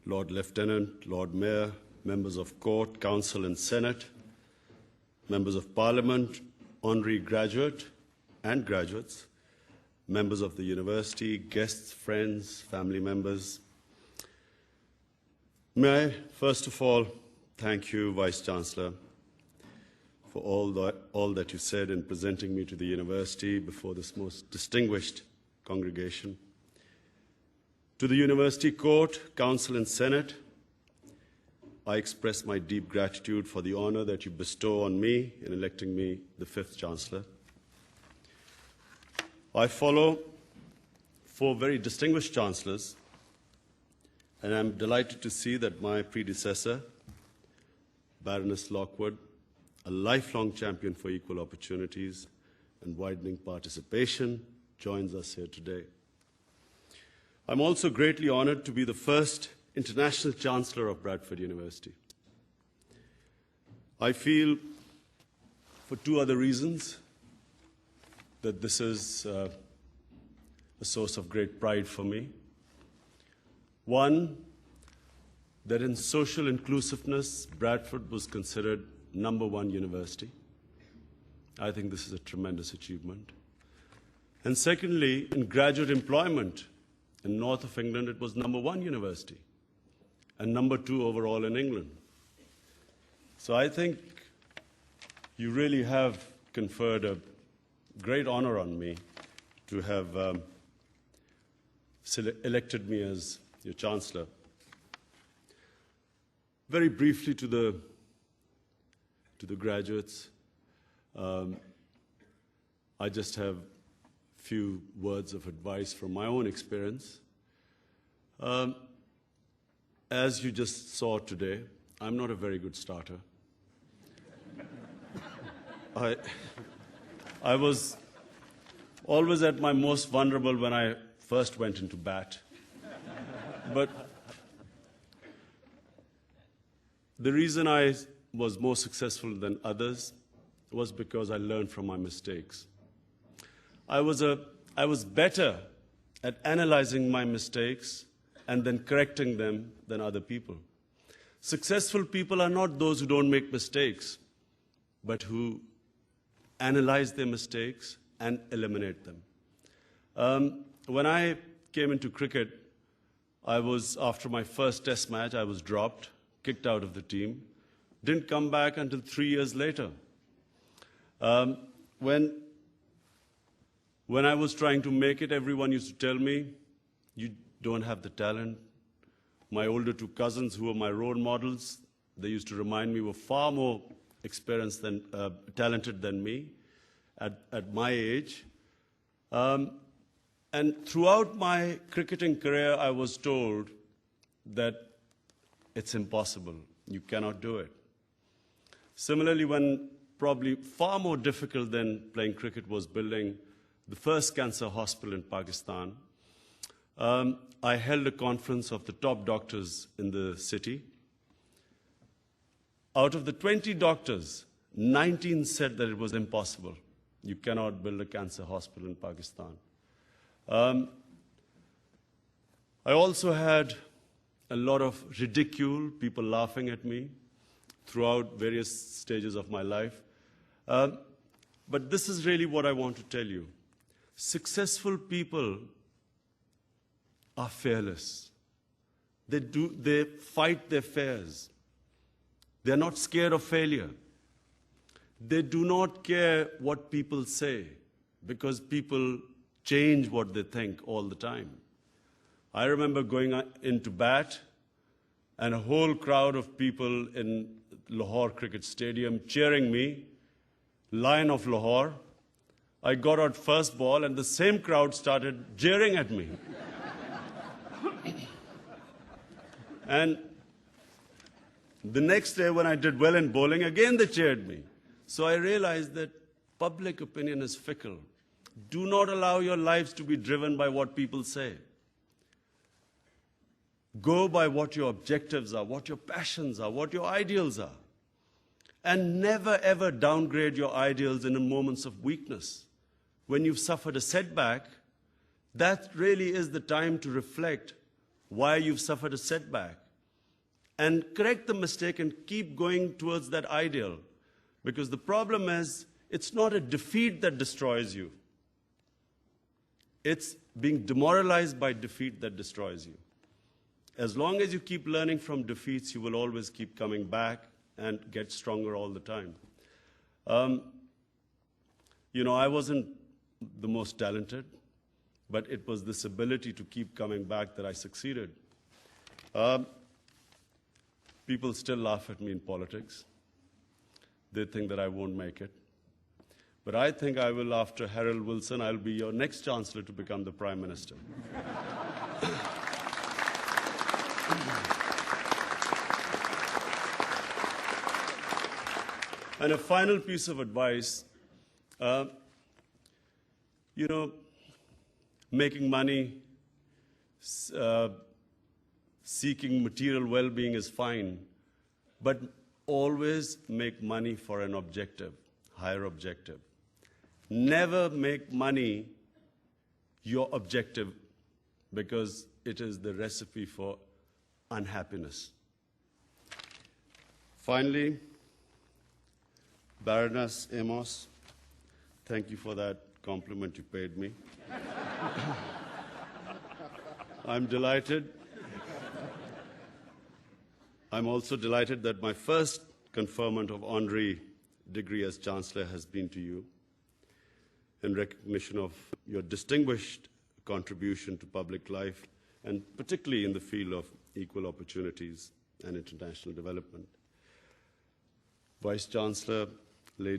Lord Lieutenant, Lord Mayor, members of court, council and senate, members of parliament, honorary graduate and graduates, members of the university, guests, friends, family members. May I, first of all, thank you, Vice-Chancellor, for all that you said in presenting me to the university before this most distinguished congregation. To the University Court, Council and Senate, I express my deep gratitude for the honor that you bestow on me in electing me the 5th Chancellor. I follow 4 very distinguished Chancellors, and I'm delighted to see that my predecessor, Baroness Lockwood, a lifelong champion for equal opportunities and widening participation, joins us here today. I'm also greatly honored to be the first International Chancellor of Bradford University. I feel, for 2 other reasons, that this is a source of great pride for me. One, that in social inclusiveness, Bradford was considered #1 university. I think this is a tremendous achievement. And secondly, in graduate employment, in north of England, it was #1 university and #2 overall in England. So I think you really have conferred a great honor on me to have elected me as your Chancellor. Very briefly to the graduates, I just have a few words of advice from my own experience. As you just saw today, I'm not a very good starter. I was always at my most vulnerable when I first went into bat. But the reason I was more successful than others was because I learned from my mistakes. I was better at analyzing my mistakes and then correcting them than other people. Successful people are not those who don't make mistakes, but who analyze their mistakes and eliminate them. When I came into cricket, after my first test match, I was dropped, kicked out of the team, didn't come back until 3 years later. When I was trying to make it, everyone used to tell me, you don't have the talent. My older 2 cousins, who were my role models, they used to remind me were far more experienced than talented than me at my age. And throughout my cricketing career, I was told that it's impossible. You cannot do it. Similarly, when probably far more difficult than playing cricket was building the first cancer hospital in Pakistan, I held a conference of the top doctors in the city. Out of the 20 doctors, 19 said that it was impossible. You cannot build a cancer hospital in Pakistan. I also had a lot of ridicule, people laughing at me throughout various stages of my life. But this is really what I want to tell you. Successful people are fearless. They fight their fears. They're not scared of failure. They do not care what people say, because people change what they think all the time. I remember going into bat and a whole crowd of people in Lahore Cricket Stadium cheering me, Lion of Lahore. I got out first ball and the same crowd started jeering at me. And the next day when I did well in bowling, again they cheered me. So I realized that public opinion is fickle. Do not allow your lives to be driven by what people say. Go by what your objectives are, what your passions are, what your ideals are. And never ever downgrade your ideals in moments of weakness. When you've suffered a setback, that really is the time to reflect why you've suffered a setback. and correct the mistake and keep going towards that ideal. Because the problem is, it's not a defeat that destroys you. It's being demoralized by defeat that destroys you. As long as you keep learning from defeats, you will always keep coming back and get stronger all the time. You know, I wasn't the most talented, but it was this ability to keep coming back that I succeeded. People still laugh at me in politics. They think that I won't make it. But I think I will, after Harold Wilson, I'll be your next chancellor to become the Prime Minister. And a final piece of advice, you know, making money, seeking material well-being is fine, but always make money for an objective, higher objective. Never make money your objective, because it is the recipe for unhappiness. Finally, Baroness Amos, thank you for that compliment you paid me. I'm delighted. I'm also delighted that my first conferment of honorary degree as Chancellor has been to you, in recognition of your distinguished contribution to public life, and particularly in the field of equal opportunities and international development. Vice Chancellor, ladies